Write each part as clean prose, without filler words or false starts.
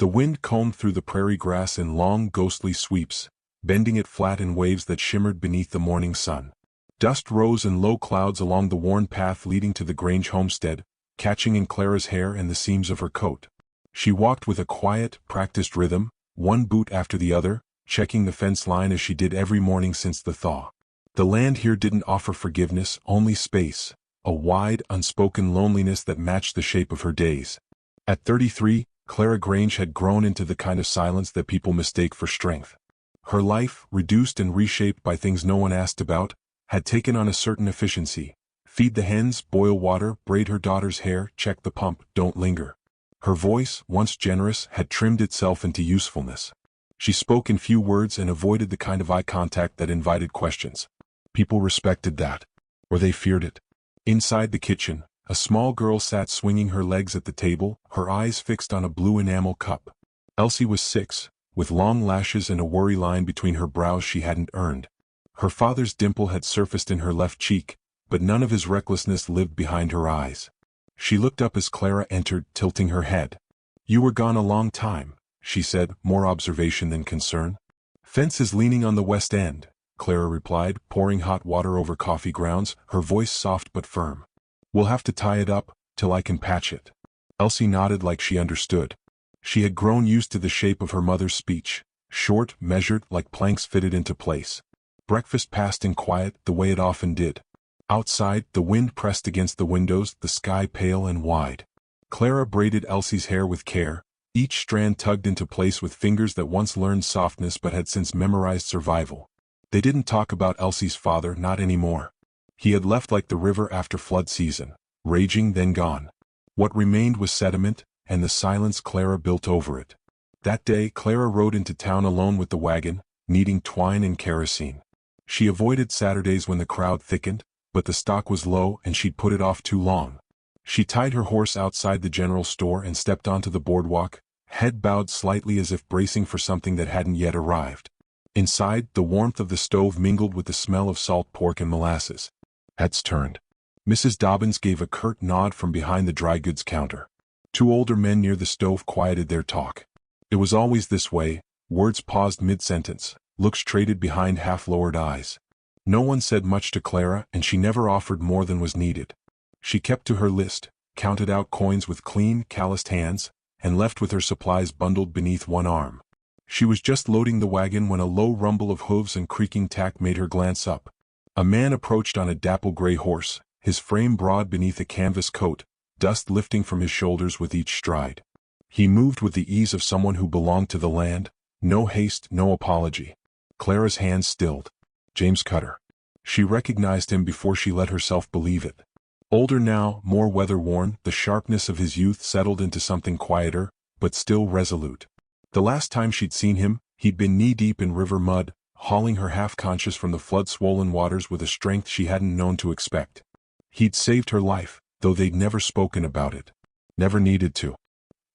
The wind combed through the prairie grass in long, ghostly sweeps, bending it flat in waves that shimmered beneath the morning sun. Dust rose in low clouds along the worn path leading to the Grange homestead, catching in Clara's hair and the seams of her coat. She walked with a quiet, practiced rhythm, one boot after the other, checking the fence line as she did every morning since the thaw. The land here didn't offer forgiveness, only space, a wide, unspoken loneliness that matched the shape of her days. At 33, Clara Grange had grown into the kind of silence that people mistake for strength. Her life, reduced and reshaped by things no one asked about, had taken on a certain efficiency. Feed the hens, boil water, braid her daughter's hair, check the pump, don't linger. Her voice, once generous, had trimmed itself into usefulness. She spoke in few words and avoided the kind of eye contact that invited questions. People respected that. Or they feared it. Inside the kitchen, a small girl sat swinging her legs at the table, her eyes fixed on a blue enamel cup. Elsie was 6, with long lashes and a worry line between her brows she hadn't earned. Her father's dimple had surfaced in her left cheek, but none of his recklessness lived behind her eyes. She looked up as Clara entered, tilting her head. "You were gone a long time," she said, more observation than concern. "Fence is leaning on the west end," Clara replied, pouring hot water over coffee grounds, her voice soft but firm. "We'll have to tie it up, till I can patch it." Elsie nodded like she understood. She had grown used to the shape of her mother's speech, short, measured, like planks fitted into place. Breakfast passed in quiet, the way it often did. Outside, the wind pressed against the windows, the sky pale and wide. Clara braided Elsie's hair with care, each strand tugged into place with fingers that once learned softness but had since memorized survival. They didn't talk about Elsie's father, not anymore. He had left like the river after flood season, raging then gone. What remained was sediment, and the silence Clara built over it. That day, Clara rode into town alone with the wagon, needing twine and kerosene. She avoided Saturdays when the crowd thickened, but the stock was low and she'd put it off too long. She tied her horse outside the general store and stepped onto the boardwalk, head bowed slightly as if bracing for something that hadn't yet arrived. Inside, the warmth of the stove mingled with the smell of salt pork and molasses. Heads turned. Mrs. Dobbins gave a curt nod from behind the dry goods counter. 2 older men near the stove quieted their talk. It was always this way, words paused mid-sentence, looks traded behind half-lowered eyes. No one said much to Clara, and she never offered more than was needed. She kept to her list, counted out coins with clean, calloused hands, and left with her supplies bundled beneath one arm. She was just loading the wagon when a low rumble of hooves and creaking tack made her glance up. A man approached on a dapple-gray horse, his frame broad beneath a canvas coat, dust lifting from his shoulders with each stride. He moved with the ease of someone who belonged to the land, no haste, no apology. Clara's hands stilled. James Cutter. She recognized him before she let herself believe it. Older now, more weather-worn, the sharpness of his youth settled into something quieter, but still resolute. The last time she'd seen him, he'd been knee-deep in river mud, hauling her half-conscious from the flood-swollen waters with a strength she hadn't known to expect. He'd saved her life, though they'd never spoken about it. Never needed to.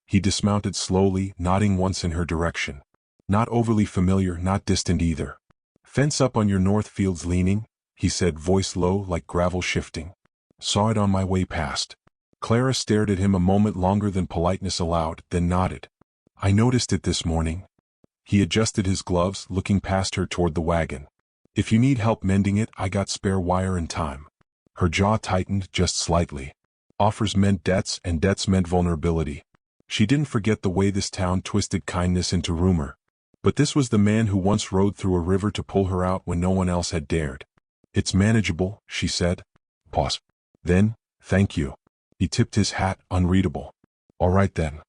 He dismounted slowly, nodding once in her direction. Not overly familiar, not distant either. "Fence up on your north field's leaning," he said, voice low like gravel shifting. "Saw it on my way past." Clara stared at him a moment longer than politeness allowed, then nodded. "I noticed it this morning." He adjusted his gloves, looking past her toward the wagon. "If you need help mending it, I got spare wire and time." Her jaw tightened just slightly. Offers meant debts, and debts meant vulnerability. She didn't forget the way this town twisted kindness into rumor. But this was the man who once rode through a river to pull her out when no one else had dared. "It's manageable," she said. Pause. Then, "Thank you." He tipped his hat, unreadable. "All right then."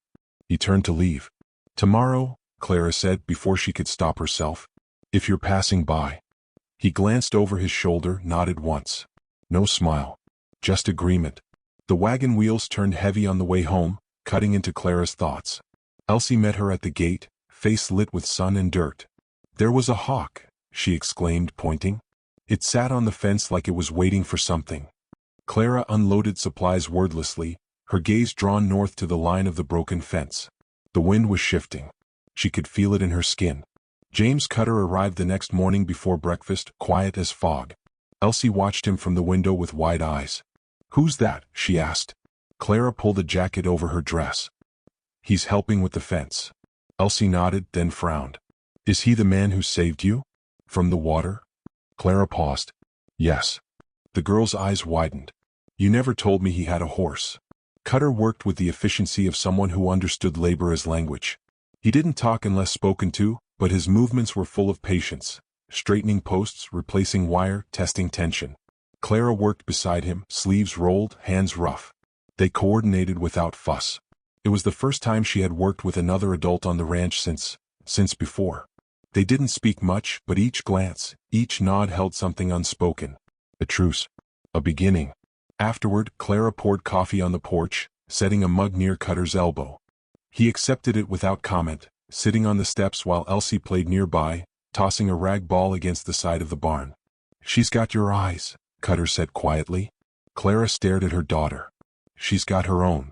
He turned to leave. "Tomorrow," Clara said before she could stop herself. "If you're passing by." He glanced over his shoulder, nodded once. No smile. Just agreement. The wagon wheels turned heavy on the way home, cutting into Clara's thoughts. Elsie met her at the gate, face lit with sun and dirt. "There was a hawk," she exclaimed, pointing. It sat on the fence like it was waiting for something. Clara unloaded supplies wordlessly, her gaze drawn north to the line of the broken fence. The wind was shifting. She could feel it in her skin. James Cutter arrived the next morning before breakfast, quiet as fog. Elsie watched him from the window with wide eyes. "Who's that?" she asked. Clara pulled a jacket over her dress. "He's helping with the fence." Elsie nodded, then frowned. Is he the man who saved you? From the water? Clara paused. Yes. The girl's eyes widened. You never told me he had a horse. Cutter worked with the efficiency of someone who understood labor as language. He didn't talk unless spoken to, but his movements were full of patience. Straightening posts, replacing wire, testing tension. Clara worked beside him, sleeves rolled, hands rough. They coordinated without fuss. It was the first time she had worked with another adult on the ranch since before. They didn't speak much, but each glance, each nod held something unspoken. A truce. A beginning. Afterward, Clara poured coffee on the porch, setting a mug near Cutter's elbow. He accepted it without comment, sitting on the steps while Elsie played nearby, tossing a rag ball against the side of the barn. She's got your eyes, Cutter said quietly. Clara stared at her daughter. She's got her own.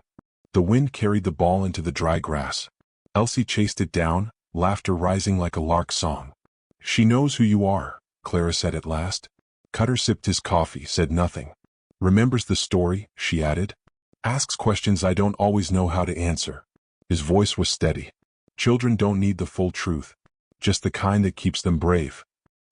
The wind carried the ball into the dry grass. Elsie chased it down, laughter rising like a lark's song. She knows who you are, Clara said at last. Cutter sipped his coffee, said nothing. Remembers the story, she added. Asks questions I don't always know how to answer. His voice was steady. Children don't need the full truth. Just the kind that keeps them brave.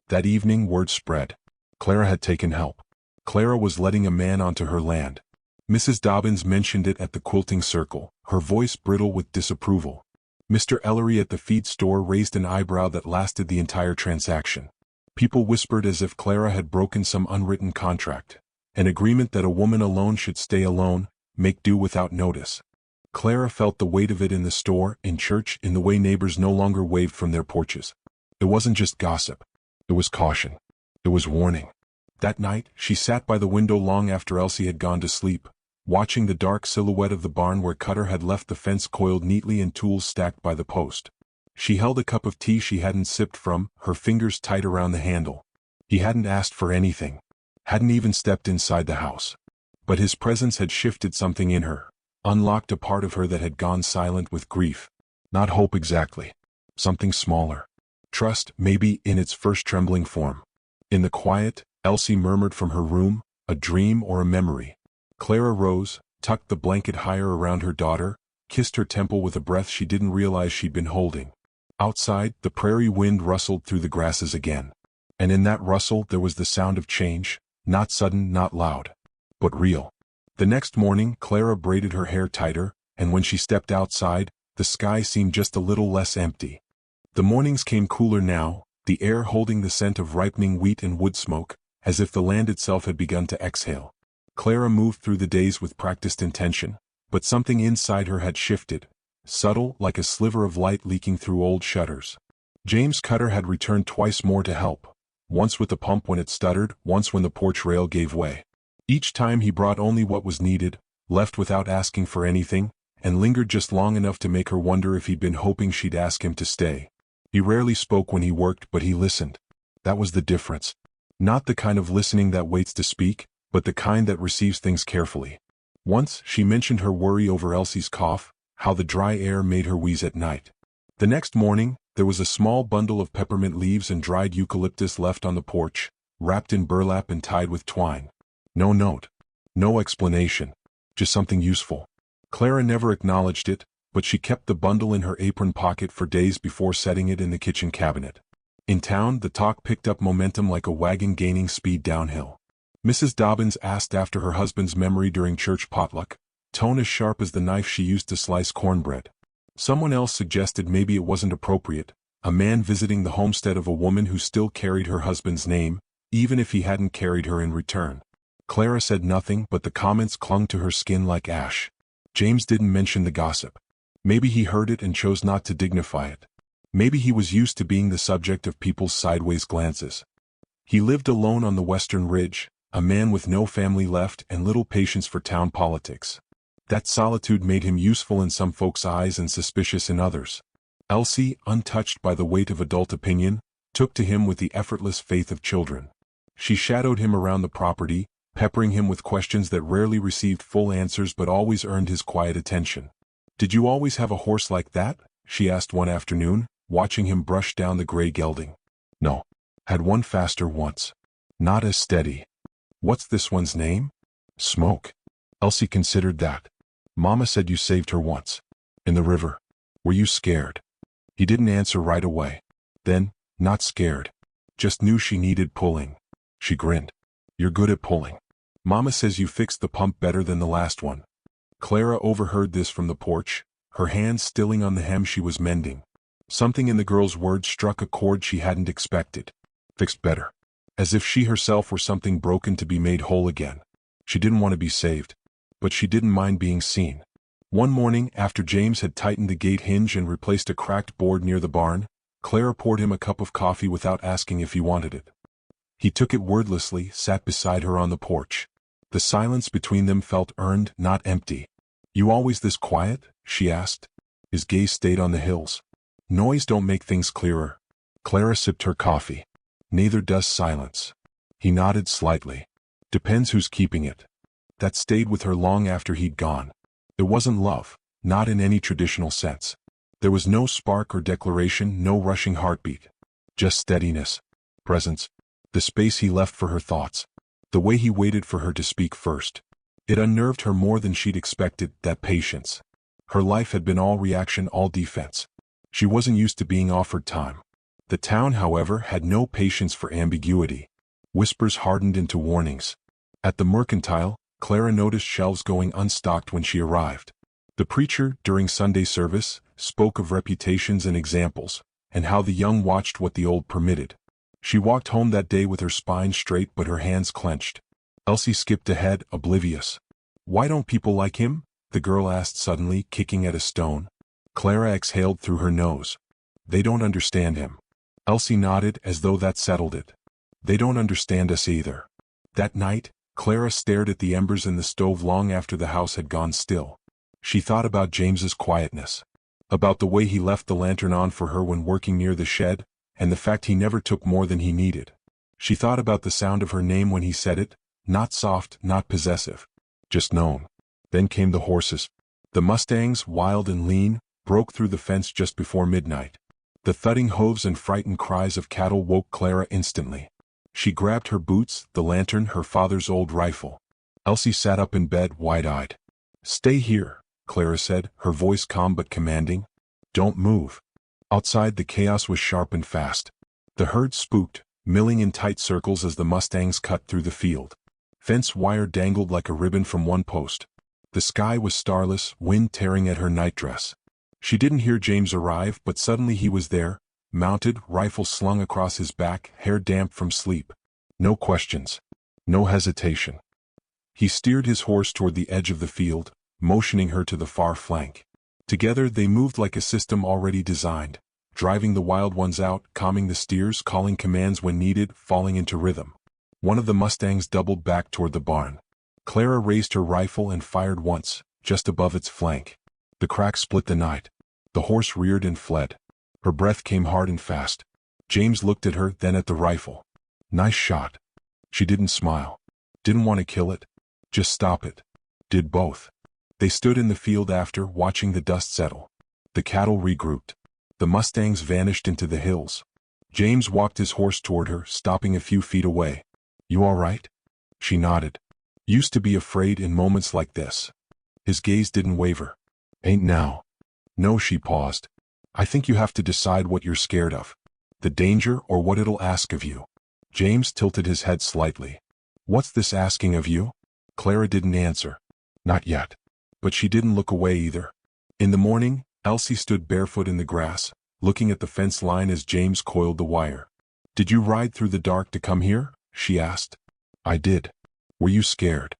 That evening, word spread. Clara had taken help. Clara was letting a man onto her land. Mrs. Dobbins mentioned it at the quilting circle, her voice brittle with disapproval. Mr. Ellery at the feed store raised an eyebrow that lasted the entire transaction. People whispered as if Clara had broken some unwritten contract. An agreement that a woman alone should stay alone, make do without notice. Clara felt the weight of it in the store, in church, in the way neighbors no longer waved from their porches. It wasn't just gossip. It was caution. It was warning. That night, she sat by the window long after Elsie had gone to sleep, watching the dark silhouette of the barn where Cutter had left the fence coiled neatly and tools stacked by the post. She held a cup of tea she hadn't sipped from, her fingers tight around the handle. He hadn't asked for anything. Hadn't even stepped inside the house. But his presence had shifted something in her, unlocked a part of her that had gone silent with grief. Not hope exactly. Something smaller. Trust, maybe, in its first trembling form. In the quiet, Elsie murmured from her room, a dream or a memory. Clara rose, tucked the blanket higher around her daughter, kissed her temple with a breath she didn't realize she'd been holding. Outside, the prairie wind rustled through the grasses again. And in that rustle there was the sound of change, not sudden, not loud, but real. The next morning, Clara braided her hair tighter, and when she stepped outside, the sky seemed just a little less empty. The mornings came cooler now, the air holding the scent of ripening wheat and wood smoke, as if the land itself had begun to exhale. Clara moved through the days with practiced intention, but something inside her had shifted, subtle like a sliver of light leaking through old shutters. James Cutter had returned twice more to help, once with the pump when it stuttered, once when the porch rail gave way. Each time he brought only what was needed, left without asking for anything, and lingered just long enough to make her wonder if he'd been hoping she'd ask him to stay. He rarely spoke when he worked, but he listened. That was the difference. Not the kind of listening that waits to speak, but the kind that receives things carefully. Once, she mentioned her worry over Elsie's cough, how the dry air made her wheeze at night. The next morning, there was a small bundle of peppermint leaves and dried eucalyptus left on the porch, wrapped in burlap and tied with twine. No note. No explanation. Just something useful. Clara never acknowledged it, but she kept the bundle in her apron pocket for days before setting it in the kitchen cabinet. In town, the talk picked up momentum like a wagon gaining speed downhill. Mrs. Dobbins asked after her husband's memory during church potluck, tone as sharp as the knife she used to slice cornbread. Someone else suggested maybe it wasn't appropriate, a man visiting the homestead of a woman who still carried her husband's name, even if he hadn't carried her in return. Clara said nothing, but the comments clung to her skin like ash. James didn't mention the gossip. Maybe he heard it and chose not to dignify it. Maybe he was used to being the subject of people's sideways glances. He lived alone on the western ridge, a man with no family left and little patience for town politics. That solitude made him useful in some folks' eyes and suspicious in others. Elsie, untouched by the weight of adult opinion, took to him with the effortless faith of children. She shadowed him around the property, peppering him with questions that rarely received full answers but always earned his quiet attention. "Did you always have a horse like that?" she asked one afternoon, watching him brush down the gray gelding. "No. Had one faster once. Not as steady." "What's this one's name?" "Smoke." Elsie considered that. "Mama said you saved her once. In the river. Were you scared?" He didn't answer right away. Then, not scared. Just knew she needed pulling. She grinned. You're good at pulling. Mama says you fixed the pump better than the last one. Clara overheard this from the porch, her hands stilling on the hem she was mending. Something in the girl's words struck a chord she hadn't expected. Fixed better. As if she herself were something broken to be made whole again. She didn't want to be saved. But she didn't mind being seen. One morning, after James had tightened the gate hinge and replaced a cracked board near the barn, Clara poured him a cup of coffee without asking if he wanted it. He took it wordlessly, sat beside her on the porch. The silence between them felt earned, not empty. You always this quiet? She asked. His gaze stayed on the hills. Noise don't make things clearer. Clara sipped her coffee. Neither does silence. He nodded slightly. Depends who's keeping it. That stayed with her long after he'd gone. It wasn't love, not in any traditional sense. There was no spark or declaration, no rushing heartbeat. Just steadiness. Presence. The space he left for her thoughts. The way he waited for her to speak first. It unnerved her more than she'd expected, that patience. Her life had been all reaction, all defense. She wasn't used to being offered time. The town, however, had no patience for ambiguity. Whispers hardened into warnings. At the mercantile, Clara noticed shelves going unstocked when she arrived. The preacher, during Sunday service, spoke of reputations and examples, and how the young watched what the old permitted. She walked home that day with her spine straight but her hands clenched. Elsie skipped ahead, oblivious. Why don't people like him? The girl asked suddenly, kicking at a stone. Clara exhaled through her nose. They don't understand him. Elsie nodded as though that settled it. They don't understand us either. That night, Clara stared at the embers in the stove long after the house had gone still. She thought about James's quietness. About the way he left the lantern on for her when working near the shed, and the fact he never took more than he needed. She thought about the sound of her name when he said it, not soft, not possessive. Just known. Then came the horses. The Mustangs, wild and lean, broke through the fence just before midnight. The thudding hooves and frightened cries of cattle woke Clara instantly. She grabbed her boots, the lantern, her father's old rifle. Elsie sat up in bed, wide-eyed. Stay here, Clara said, her voice calm but commanding. Don't move. Outside the chaos was sharp and fast. The herd spooked, milling in tight circles as the Mustangs cut through the field. Fence wire dangled like a ribbon from one post. The sky was starless, wind tearing at her nightdress. She didn't hear James arrive, but suddenly he was there, mounted, rifle slung across his back, hair damp from sleep. No questions. No hesitation. He steered his horse toward the edge of the field, motioning her to the far flank. Together they moved like a system already designed, driving the wild ones out, calming the steers, calling commands when needed, falling into rhythm. One of the Mustangs doubled back toward the barn. Clara raised her rifle and fired once, just above its flank. The crack split the night. The horse reared and fled. Her breath came hard and fast. James looked at her, then at the rifle. Nice shot. She didn't smile. Didn't want to kill it. Just stop it. Did both. They stood in the field after, watching the dust settle. The cattle regrouped. The Mustangs vanished into the hills. James walked his horse toward her, stopping a few feet away. You all right? She nodded. Used to be afraid in moments like this. His gaze didn't waver. Ain't now. No, she paused. I think you have to decide what you're scared of. The danger or what it'll ask of you. James tilted his head slightly. What's this asking of you? Clara didn't answer. Not yet. But she didn't look away either. In the morning, Elsie stood barefoot in the grass, looking at the fence line as James coiled the wire. Did you ride through the dark to come here? She asked. I did. Were you scared?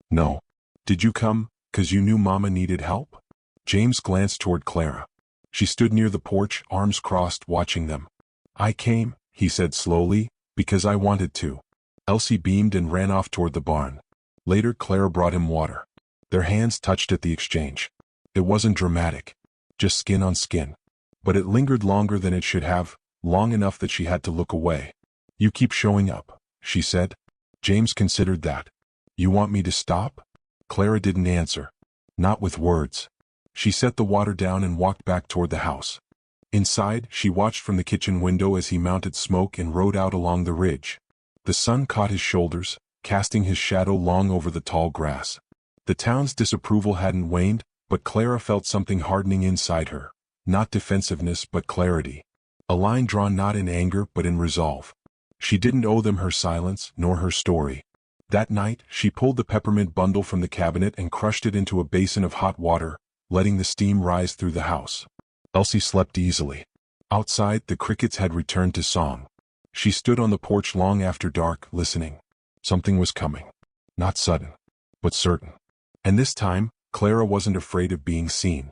No. Did you come, 'cause you knew Mama needed help? James glanced toward Clara. She stood near the porch, arms crossed, watching them. I came, he said slowly, because I wanted to. Elsie beamed and ran off toward the barn. Later, Clara brought him water. Their hands touched at the exchange. It wasn't dramatic. Just skin on skin. But it lingered longer than it should have, long enough that she had to look away. You keep showing up, she said. James considered that. You want me to stop? Clara didn't answer. Not with words. She set the water down and walked back toward the house. Inside, she watched from the kitchen window as he mounted smoke and rode out along the ridge. The sun caught his shoulders, casting his shadow long over the tall grass. The town's disapproval hadn't waned, but Clara felt something hardening inside her, not defensiveness but clarity. A line drawn not in anger but in resolve. She didn't owe them her silence, nor her story. That night, she pulled the peppermint bundle from the cabinet and crushed it into a basin of hot water, letting the steam rise through the house. Elsie slept easily. Outside, the crickets had returned to song. She stood on the porch long after dark, listening. Something was coming. Not sudden, but certain. And this time, Clara wasn't afraid of being seen.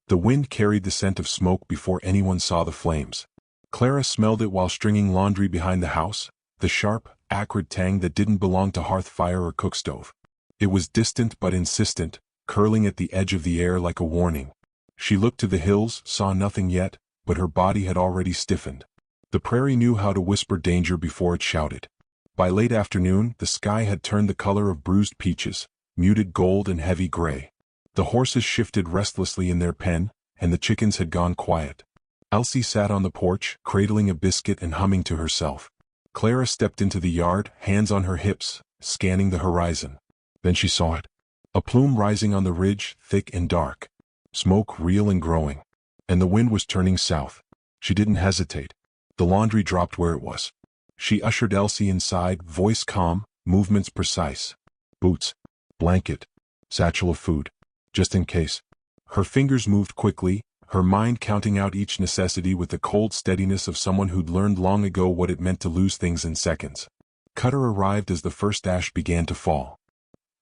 The wind carried the scent of smoke before anyone saw the flames. Clara smelled it while stringing laundry behind the house, the sharp, acrid tang that didn't belong to hearth fire or cookstove. It was distant but insistent, curling at the edge of the air like a warning. She looked to the hills, saw nothing yet, but her body had already stiffened. The prairie knew how to whisper danger before it shouted. By late afternoon, the sky had turned the color of bruised peaches, muted gold and heavy gray. The horses shifted restlessly in their pen, and the chickens had gone quiet. Elsie sat on the porch, cradling a biscuit and humming to herself. Clara stepped into the yard, hands on her hips, scanning the horizon. Then she saw it. A plume rising on the ridge, thick and dark. Smoke real and growing. And the wind was turning south. She didn't hesitate. The laundry dropped where it was. She ushered Elsie inside, voice calm, movements precise. Boots, blanket, satchel of food, just in case. Her fingers moved quickly, her mind counting out each necessity with the cold steadiness of someone who'd learned long ago what it meant to lose things in seconds. Cutter arrived as the first ash began to fall.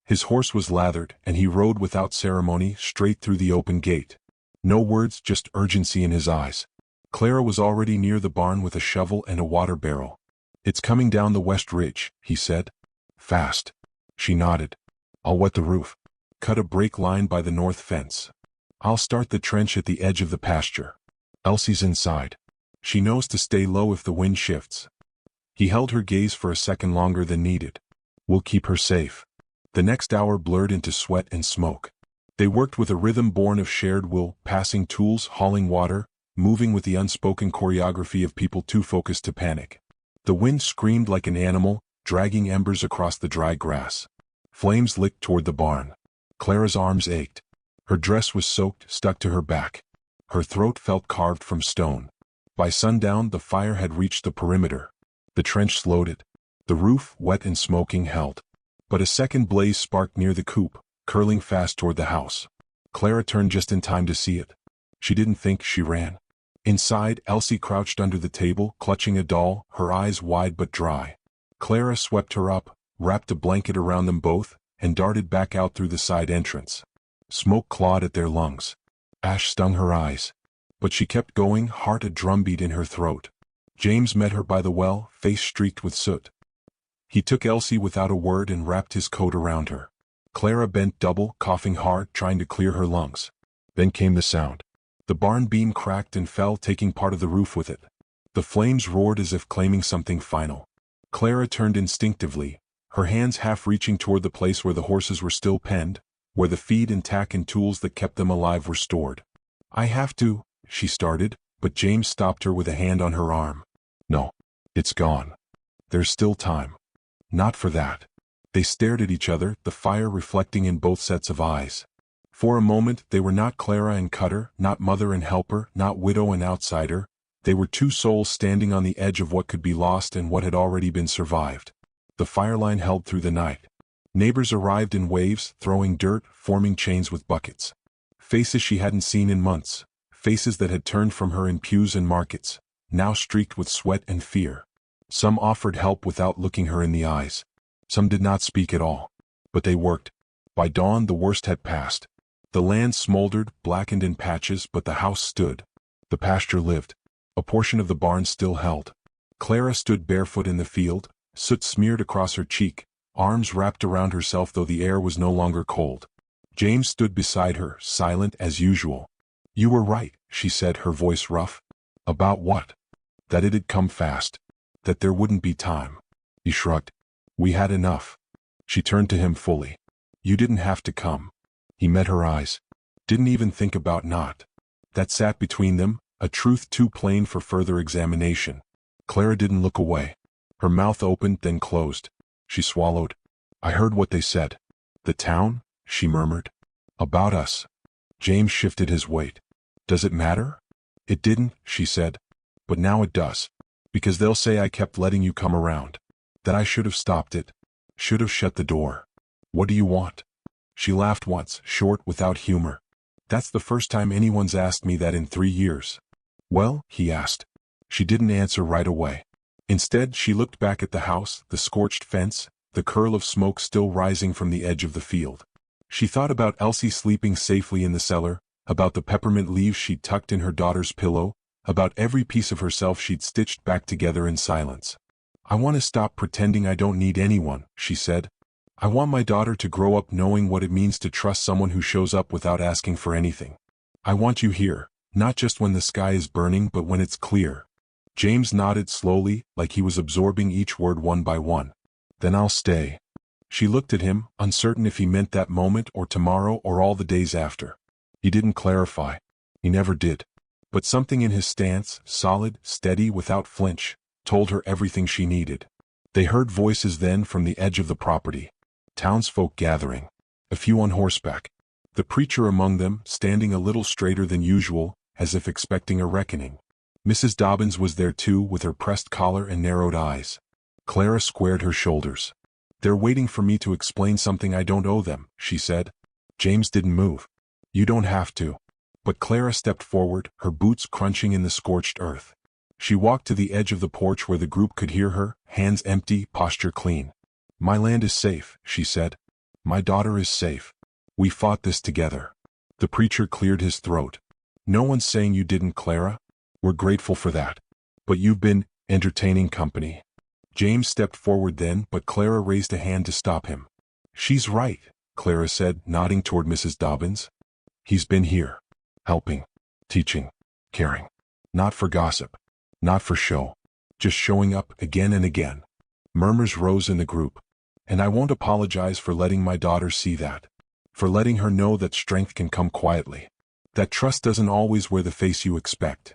His horse was lathered, and he rode without ceremony straight through the open gate. No words, just urgency in his eyes. Clara was already near the barn with a shovel and a water barrel. "It's coming down the west ridge," he said. "Fast." She nodded. "I'll wet the roof. Cut a break line by the north fence. I'll start the trench at the edge of the pasture. Elsie's inside. She knows to stay low if the wind shifts." He held her gaze for a second longer than needed. "We'll keep her safe." The next hour blurred into sweat and smoke. They worked with a rhythm born of shared will, passing tools, hauling water, moving with the unspoken choreography of people too focused to panic. The wind screamed like an animal, dragging embers across the dry grass. Flames licked toward the barn. Clara's arms ached. Her dress was soaked, stuck to her back. Her throat felt carved from stone. By sundown, the fire had reached the perimeter. The trench slowed it. The roof, wet and smoking, held. But a second blaze sparked near the coop, curling fast toward the house. Clara turned just in time to see it. She didn't think, she ran. Inside, Elsie crouched under the table, clutching a doll, her eyes wide but dry. Clara swept her up, wrapped a blanket around them both, and darted back out through the side entrance. Smoke clawed at their lungs. Ash stung her eyes. But she kept going, heart a drumbeat in her throat. James met her by the well, face streaked with soot. He took Elsie without a word and wrapped his coat around her. Clara bent double, coughing hard, trying to clear her lungs. Then came the sound. The barn beam cracked and fell, taking part of the roof with it. The flames roared as if claiming something final. Clara turned instinctively, her hands half reaching toward the place where the horses were still penned, where the feed and tack and tools that kept them alive were stored. "I have to," she started, but James stopped her with a hand on her arm. "No. It's gone. There's still time." "Not for that." They stared at each other, the fire reflecting in both sets of eyes. For a moment, they were not Clara and Cutter, not mother and helper, not widow and outsider. They were two souls standing on the edge of what could be lost and what had already been survived. The fireline held through the night. Neighbors arrived in waves, throwing dirt, forming chains with buckets. Faces she hadn't seen in months, faces that had turned from her in pews and markets, now streaked with sweat and fear. Some offered help without looking her in the eyes. Some did not speak at all. But they worked. By dawn the worst had passed. The land smoldered, blackened in patches, but the house stood. The pasture lived. A portion of the barn still held. Clara stood barefoot in the field, soot smeared across her cheek, arms wrapped around herself though the air was no longer cold. James stood beside her, silent as usual. "You were right," she said, her voice rough. "About what?" "That it had come fast. That there wouldn't be time." He shrugged. "We had enough." She turned to him fully. "You didn't have to come." He met her eyes. Didn't even think about not. That sat between them, a truth too plain for further examination. Clara didn't look away. Her mouth opened, then closed. She swallowed. "I heard what they said." "The town?" she murmured. "About us." James shifted his weight. "Does it matter?" It didn't, she said. But now it does. Because they'll say I kept letting you come around. That I should have stopped it. Should have shut the door. What do you want? She laughed once, short, without humor. That's the first time anyone's asked me that in 3 years. Well, he asked. She didn't answer right away. Instead, she looked back at the house, the scorched fence, the curl of smoke still rising from the edge of the field. She thought about Elsie sleeping safely in the cellar, about the peppermint leaves she'd tucked in her daughter's pillow, about every piece of herself she'd stitched back together in silence. I want to stop pretending I don't need anyone, she said. I want my daughter to grow up knowing what it means to trust someone who shows up without asking for anything. I want you here, not just when the sky is burning but when it's clear. James nodded slowly, like he was absorbing each word one by one. Then I'll stay. She looked at him, uncertain if he meant that moment or tomorrow or all the days after. He didn't clarify. He never did. But something in his stance, solid, steady, without flinch, told her everything she needed. They heard voices then from the edge of the property. Townsfolk gathering. A few on horseback. The preacher among them, standing a little straighter than usual, as if expecting a reckoning. Mrs. Dobbins was there too, with her pressed collar and narrowed eyes. Clara squared her shoulders. They're waiting for me to explain something I don't owe them, she said. James didn't move. You don't have to. But Clara stepped forward, her boots crunching in the scorched earth. She walked to the edge of the porch where the group could hear her, hands empty, posture clean. My land is safe, she said. My daughter is safe. We fought this together. The preacher cleared his throat. No one's saying you didn't, Clara. We're grateful for that. But you've been entertaining company. James stepped forward then, but Clara raised a hand to stop him. She's right, Clara said, nodding toward Mrs. Dobbins. He's been here. Helping. Teaching. Caring. Not for gossip. Not for show. Just showing up again and again. Murmurs rose in the group. And I won't apologize for letting my daughter see that. For letting her know that strength can come quietly. That trust doesn't always wear the face you expect.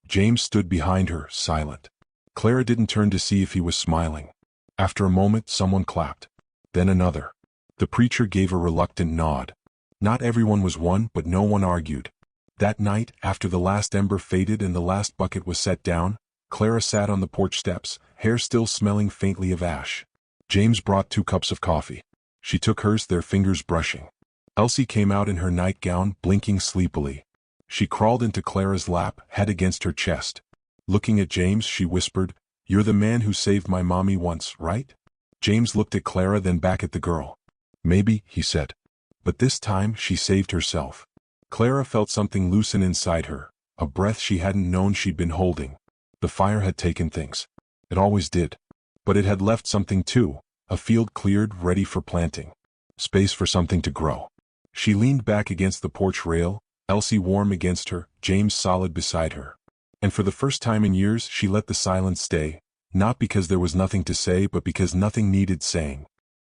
James stood behind her, silent. Clara didn't turn to see if he was smiling. After a moment, someone clapped. Then another. The preacher gave a reluctant nod. Not everyone was won, but no one argued. That night, after the last ember faded and the last bucket was set down, Clara sat on the porch steps, hair still smelling faintly of ash. James brought 2 cups of coffee. She took hers, their fingers brushing. Elsie came out in her nightgown, blinking sleepily. She crawled into Clara's lap, head against her chest. Looking at James, she whispered, "You're the man who saved my mommy once, right?" James looked at Clara, then back at the girl. "Maybe," he said. But this time, she saved herself. Clara felt something loosen inside her, a breath she hadn't known she'd been holding. The fire had taken things. It always did. But it had left something too, a field cleared, ready for planting. Space for something to grow. She leaned back against the porch rail, Elsie warm against her, James solid beside her. And for the first time in years she let the silence stay, not because there was nothing to say but because nothing needed saying.